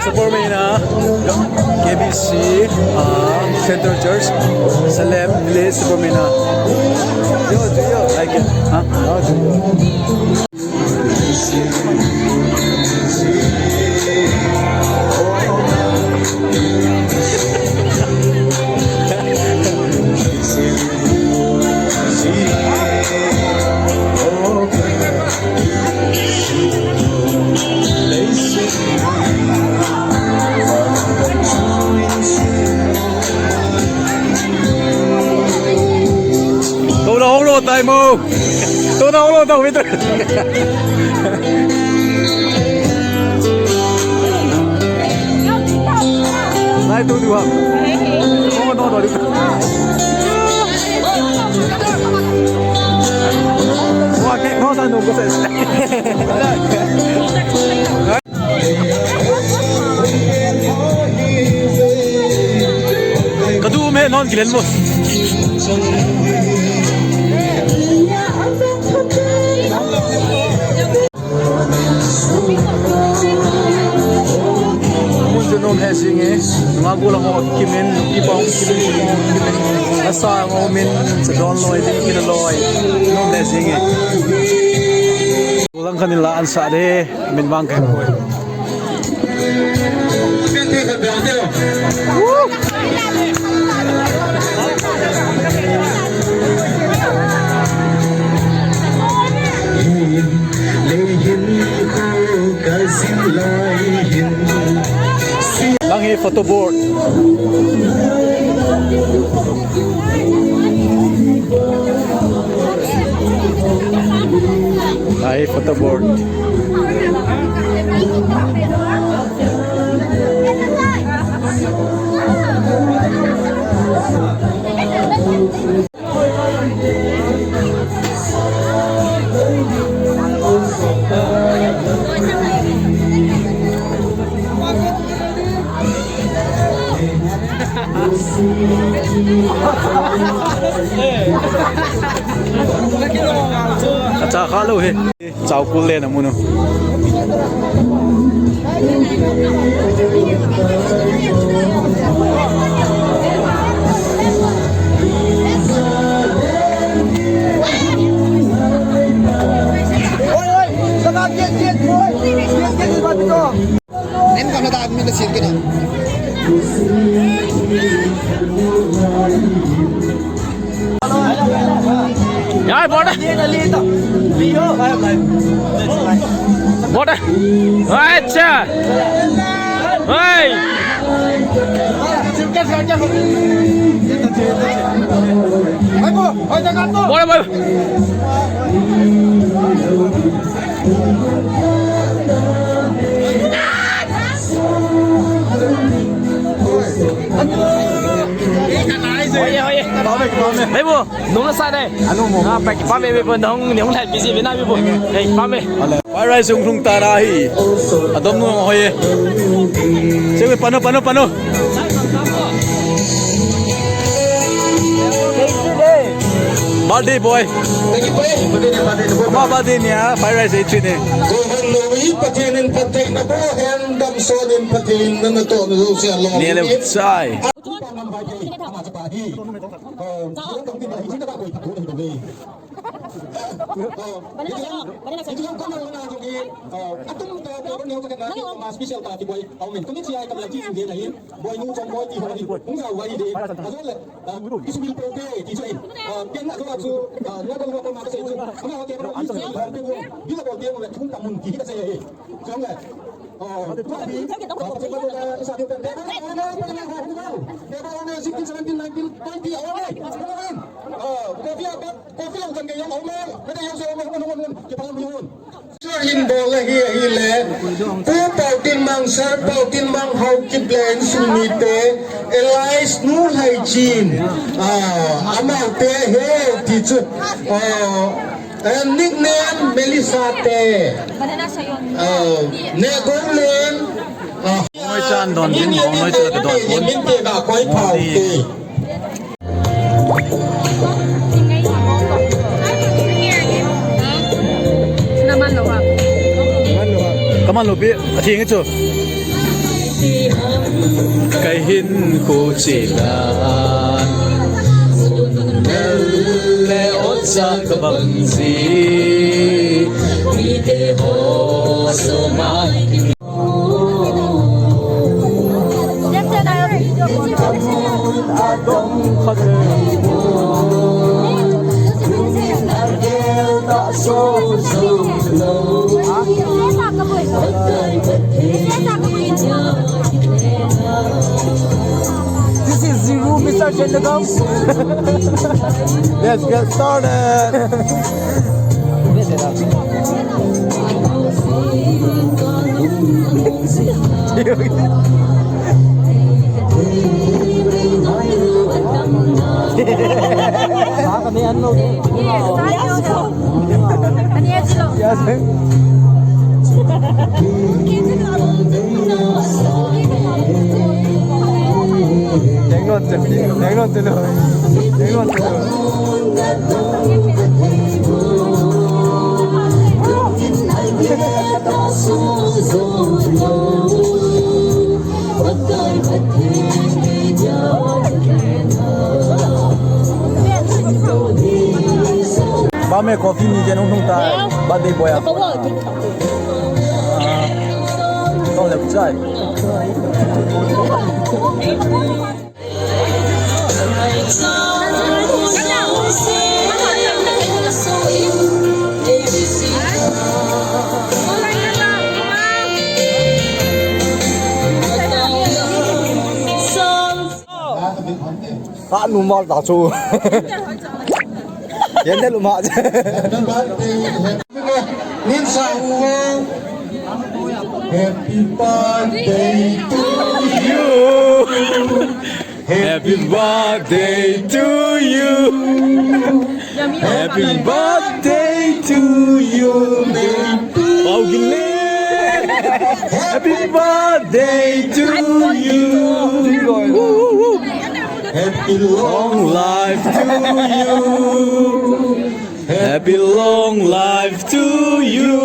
Supermana, KBC, Center Church, Salem, Village, Supermana. Yo, do you like it? Huh? Oh, do you? Tay mo. Tôi đâu luôn đâu biết rồi. Này tôi được không? Không nó được. Wow, cái nó sao nó có thể. Cái đu mẹ non kia lên một. Nom hesing ngagu lang ako kimin ibang kimin asa ngo min sa don loy din kinaloy nom hesing ulang kanila an sa de min bang kay boy Langi photo board. Ay photo board. Acha khalo he chau kul le na muno oi sangat jet boy jet di batu ko nen kana da admi da sin ke Rồi bỏ đây. Bỏ đây. Rồi cha. Ơi. Bỏ đây. Đấy bố, đúng là sai đây. À, phải phát về vận động nếu thật cái gì Việt Nam bố. Đây, phát về. Phải ra dùng thùng ta ra hi. À đông nó hỏi. Xem cái pano. Birthday boy. Apa birthday ni ah? Fire rice entry ni. Ni lewat sai. Hin bol la hi le pu pau tin mang sar pau tin mang hau ki plan sumi te elais nur hai chin amau te he ti chu nickname Melissa te ne golen Noi chan don din noi chu ka don bon. min te ga koi phau te Kaman lobi, ating ito. kay hin ko silan leot sa kabangsi video sumay adong pagkaibo Argel tak so-so-low This is Zero, Mr. Chendagam. Let's get started. Kami ano? Nengon tuloy. Ba में कॉफी नहीं देना उठता है बाद में बोया तो ले चाय anu mal tak cu Yan na lumak Nin sang Happy birthday to you Happy birthday to you Happy birthday to you Pau gile Happy birthday to you Happy long life to you Happy long life to you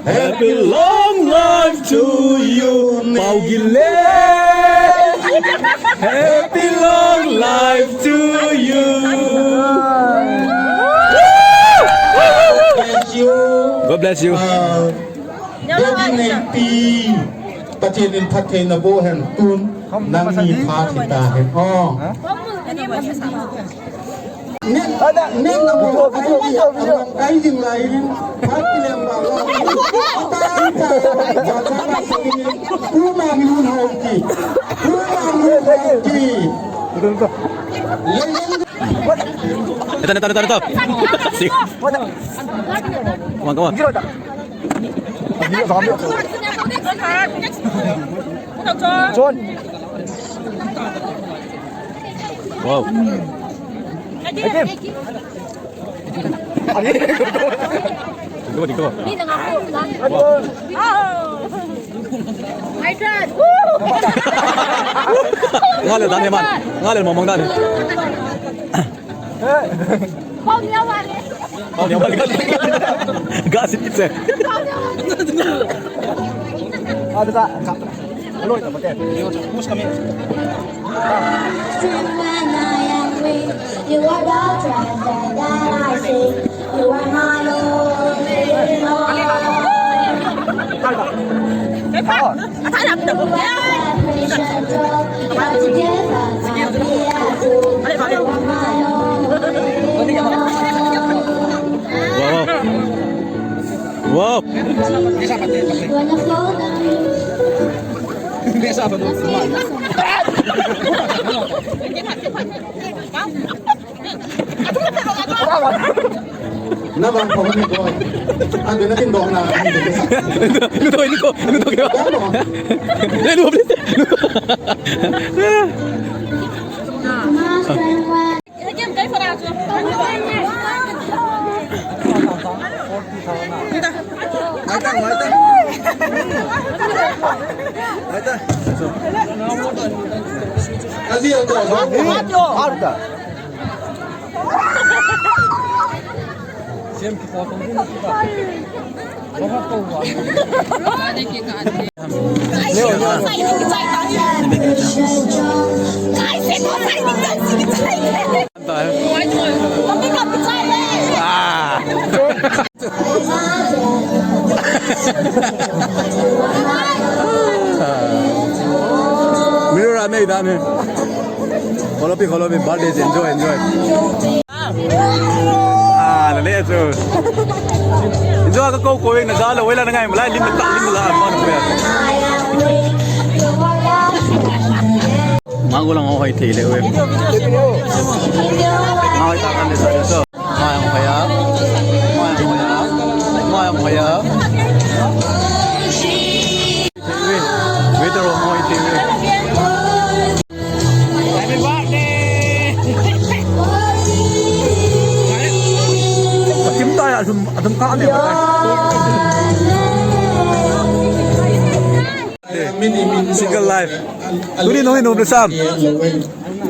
Happy long life to you Pau gile Happy long life to you bless you God bless you ในปีประเทศอินพัฒนาโบแห่งตุนนางมีพาธิตาเห็นอ้อเนี่ยนะโบไอ้ยังไงพัดเลี้ยงเราตายตายกูมามีหุ่นหงกีกูมามีหุ่นหงกี Ito. Sige. Come on. John. Wow. Dito. Ini dengan aku. My God. Ngalil dani man. Ngalil momong dani. Kau ni awak ni. Oh, ni balik. Gasip kita. Ada tak? Halo, tak pakai. Push kami. You are the treasure that I see. You are my only love. Wow. Biasa apa tu? Nabang pang nito. Ando natin dong na. Luto. Luto. Lagi kay para aja. Kasi ang Ada. 没有，在你在哪里？哎，谁我在你在你在？我没搞不在嘞。啊！没有人那单呢。好了别，birthday enjoy。啊，那嘞就。Enjoy ka ko koing na dala wala na ngay malay lim na ano ko yan. Mago lang ako kay Tile we. Makita ka nila dito. Mayang kaya. Waiter mo kay Tile. Happy birthday. Kim tayo adum ka ano ba? Single life. Tuli no nom sam.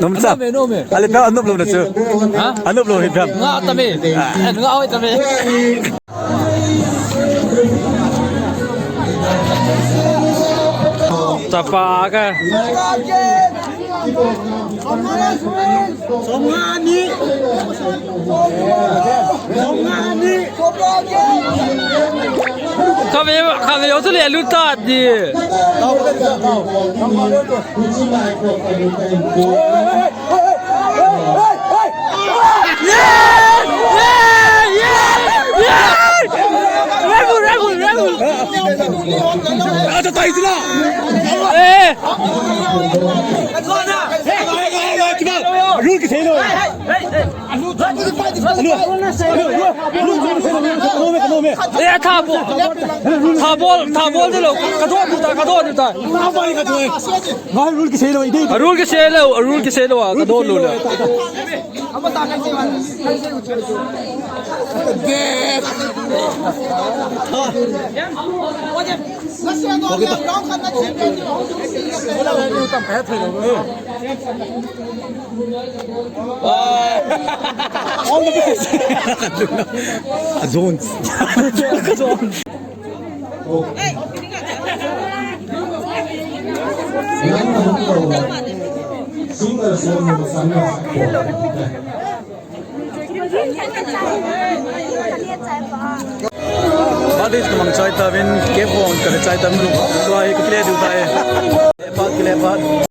Nom sam. Ali pa anup lo na chu. Ha? Anup lo hi pam. Nga tami. Nga oi tami. Tapa ka. Kami有这里路大的。啊，这袋子了！哎，Rule谁了？哎，他不这了，可多就打。Rule谁了？可多路了。Badis kemang cai tawin kepong kada cai tamu. Tuai kepilih dutai. Lepat.